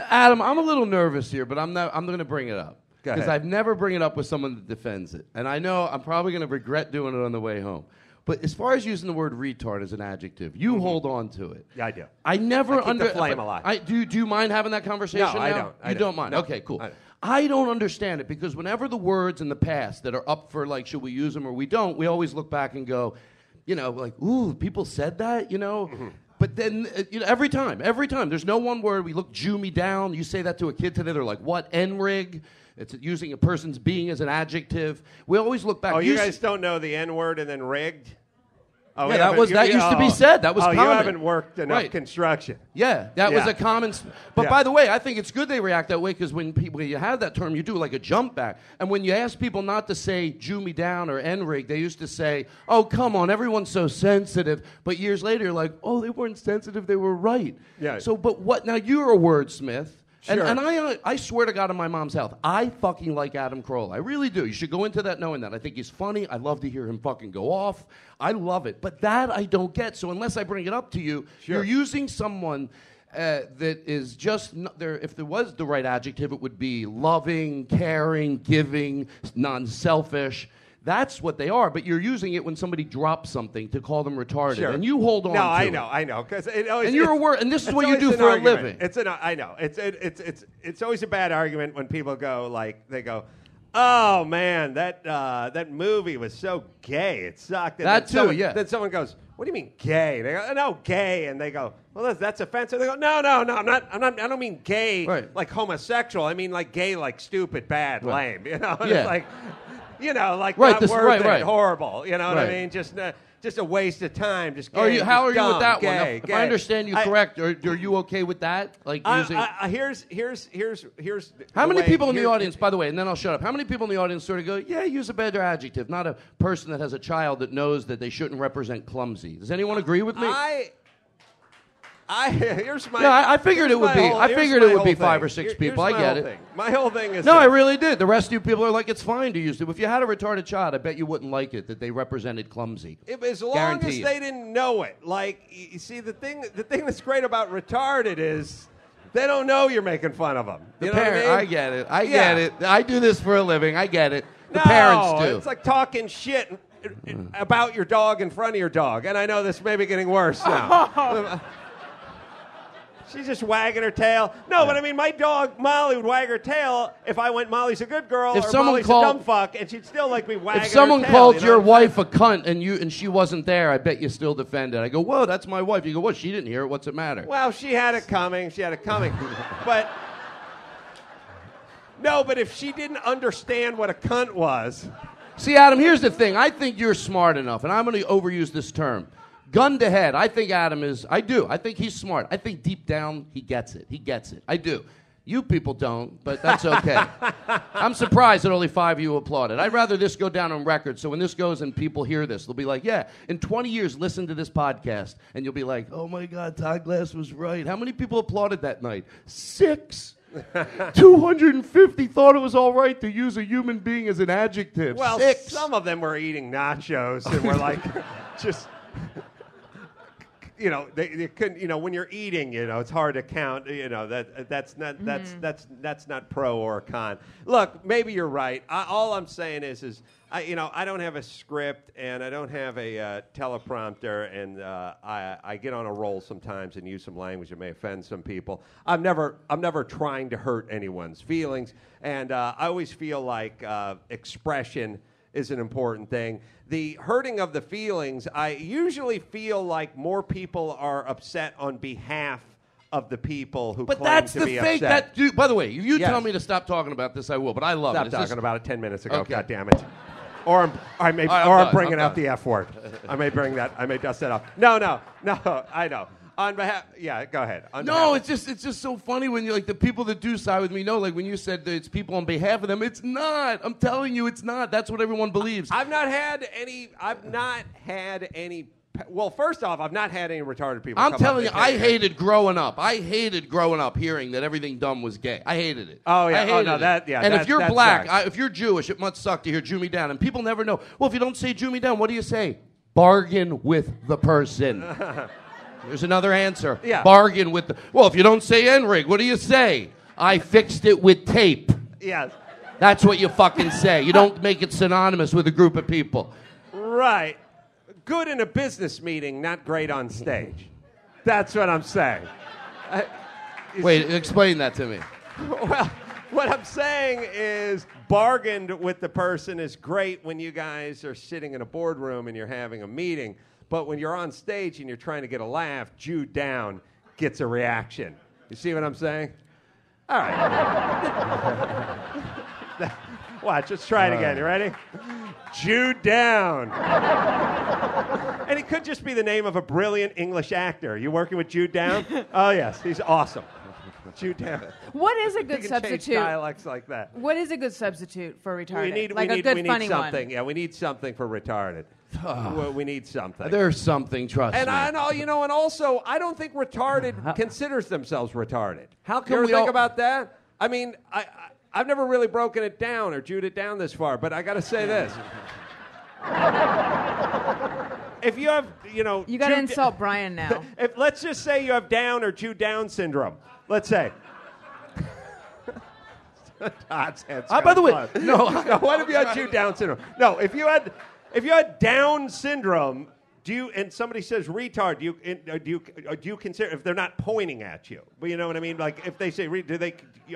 Adam, I'm a little nervous here, but I'm going to bring it up. Go Because ahead. I've never bring it up with someone that defends it. And I know I'm probably going to regret doing it on the way home. But as far as using the word retard as an adjective, you hold on to it. Yeah, I do. I never I keep the flame alive. Do you mind having that conversation No, now? I don't. You don't mind? No. Okay, cool. I don't understand it because whenever the words in the past that are up for, like, should we use them or we don't, we always look back and go, you know, like, ooh, people said that, you know? Mm-hmm. But then, you know, every time, there's no one word. We look, Jew me down. You say that to a kid today, they're like, what, N-rig? It's using a person's being as an adjective. We always look back. Oh, you guys don't know the N-word and then rigged? Oh, yeah, that used to be said. That was common. You haven't worked enough construction. Yeah, that was a common. But Yeah. by the way, I think it's good they react that way because when you have that term, you do like a jump back. And when you ask people not to say Jew me down or N-rig, they used to say, oh, come on, everyone's so sensitive. But years later, you're like, oh, they weren't sensitive, they were right. Yeah. So, but what, now you're a wordsmith. Sure. And I swear to God on my mom's health, I fucking like Adam Carolla. I really do. You should go into that knowing that. I think he's funny. I love to hear him fucking go off. I love it. But that I don't get. So unless I bring it up to you, you're using someone that is just not there. If there was the right adjective, it would be loving, caring, giving, non-selfish. That's what they are, but you're using it when somebody drops something to call them retarded, Sure. and you hold on. No, to I know, because and you're a word, and this is what you do for a living. I know. It's always a bad argument when people go like they go, "Oh man, that movie was so gay, it sucked." And That then too, yeah. Then someone goes, "What do you mean gay?" They go, "No, gay," and they go, "Well, that's offensive." They go, "No, I'm not. I don't mean gay like homosexual. I mean like gay, like stupid, bad, lame. You know, Yeah. It's like." You know, like Right, not this- worth right, it, right. horrible. You know what I Right. mean? Just a waste of time. Just How gay, are just you dumb, with that gay, one? Now, if gay. I understand you correct, are you okay with that? Like using. Here's. How the many way- people in the here- audience, by the way, and then I'll shut up. How many people in the audience sort of go, yeah, use a better adjective, not a person that has a child that knows that they shouldn't represent clumsy. Does anyone agree with me? Here's my. No, I figured it would be. Whole, I figured it would be thing. 5 or 6 people. I Here's my get whole it. thing. My whole thing is. No, I this. really did. The rest of you people are like, it's fine to use it. If you had a retarded child, I bet you wouldn't like it that they represented clumsy. As long Guarantee as you. they didn't know it. Like, you see, the thing that's great about retarded is they don't know you're making fun of them. The You know what parent, I mean? I get it. I Yeah. get it. I do this for a living. I get it. The No, parents do. It's like talking shit about your dog in front of your dog. And I know this may be getting worse now. She's just wagging her tail. No, but I mean, my dog, Molly, would wag her tail if I went, Molly's a good girl, If or someone Molly's called- a dumb fuck, and she'd still like me wagging If someone her tail. called you know your what I'm saying? wife a cunt and she wasn't there, I bet you still defend it. I go, whoa, that's my wife. You go, what? She didn't hear it. What's it matter? Well, she had it coming. But, no, but if she didn't understand what a cunt was. See, Adam, here's the thing. I think you're smart enough, and I'm going to overuse this term. Gun to head, I think Adam is, I do. I think he's smart. I think deep down he gets it. He gets it. I do. You people don't, but that's okay. I'm surprised that only 5 of you applauded. I'd rather this go down on record, so when this goes and people hear this, they'll be like, yeah, in 20 years, listen to this podcast, and you'll be like, oh my God, Todd Glass was right. How many people applauded that night? 6. 250 thought it was all right to use a human being as an adjective. Well, 6. some of them were eating nachos and were like, just... You know, they couldn't. You know, when you're eating, you know, it's hard to count. You know, that's not pro or con. Look, maybe you're right. All I'm saying is I don't have a script and I don't have a teleprompter, and I get on a roll sometimes and use some language that may offend some people. I'm never trying to hurt anyone's feelings, and I always feel like expression is an important thing. The hurting of the feelings, I usually feel like more people are upset on behalf of the people who But claim that's to the be fake. upset. By the way, if you Yes. tell me to stop talking about this, I will. But I love Stop it. talking about it 10 minutes ago. Okay. God damn it. Or I'm done. bringing I'm out done. the F word. I may dust that off. No, I know. On behalf, yeah, go ahead. No, it's just so funny when you like the people that do side with me know, like when you said that it's people on behalf of them. It's not. I'm telling you, it's not. That's what everyone believes. I've not had any. Well, first off, I've not had any retarded people. I'm come telling you, up and I say- hated growing up. I hated growing up hearing that everything dumb was gay. I hated it. Oh, yeah. I hated no, it. that- yeah, And that- if you're that black, sucks. if you're Jewish, it must suck to hear Jew me down. And people never know. Well, if you don't say Jew me down, what do you say? Bargain with the person. There's another answer. Yeah. Bargain with the... Well, if you don't say N-rig, what do you say? I fixed it with tape. Yes. That's what you fucking say. You don't make it synonymous with a group of people. Right. Good in a business meeting, not great on stage. That's what I'm saying. Wait, explain that to me. Well, what I'm saying is bargained with the person is great when you guys are sitting in a boardroom and you're having a meeting. But when you're on stage and you're trying to get a laugh, Jew down gets a reaction. You see what I'm saying? All right. Watch, let's try it again. You ready? Jew down. And it could just be the name of a brilliant English actor. You working with Jude Down? Oh, yes, he's awesome. Jude Down. What is a good Change substitute? dialects like that. What is a good substitute for retarded? We need a good funny something. one. Yeah, we need something for retarded. We need something. There's something, trust And me. I know, and also, I don't think retarded considers themselves retarded. How come you ever we think all- about that? I mean, I've never really broken it down or Jewed it down this far, but I got to say this. If you have, You got to insult Brian now. If let's just say you have Down or Jew Down syndrome. Let's say. Todd's head's By the way, no. What if you had Jew Down syndrome? No, if you had Down syndrome, and somebody says retard, do you consider if they're not pointing at you? But you know what I mean? Like if they say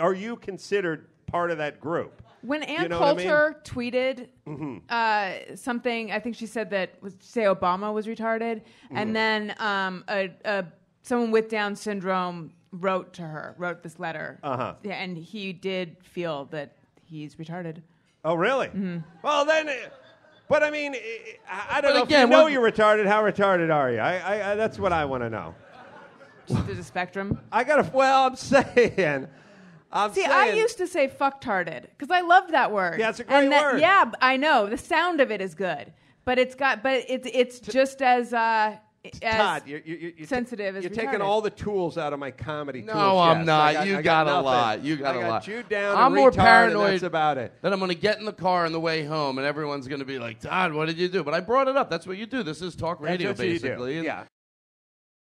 are you considered part of that group? When Ann You know what I mean? Coulter tweeted something, I think she said say Obama was retarded, and then someone with Down syndrome wrote this letter. Yeah, and he did feel that he's retarded. Oh, really? Mm-hmm. Well, then, but I mean, I don't But know. again, if you know what- you're retarded, how retarded are you? I that's what I want to know. There's a spectrum. I'm saying. I used to say fucktarded because I loved that word. Yeah, it's a great word. Yeah, I know. The sound of it is good, but it's just as Todd, you're sensitive as you're retarded. taking all the tools out of my comedy tool No, I'm chest. not. I got a nothing. lot. You got I a got lot. Jewed down I'm and more retard, paranoid. and that's about it. Then I'm going to get in the car on the way home, and everyone's going to be like, Todd, what did you do? But I brought it up. That's what you do. This is talk radio, That's what you do. basically. And Yeah.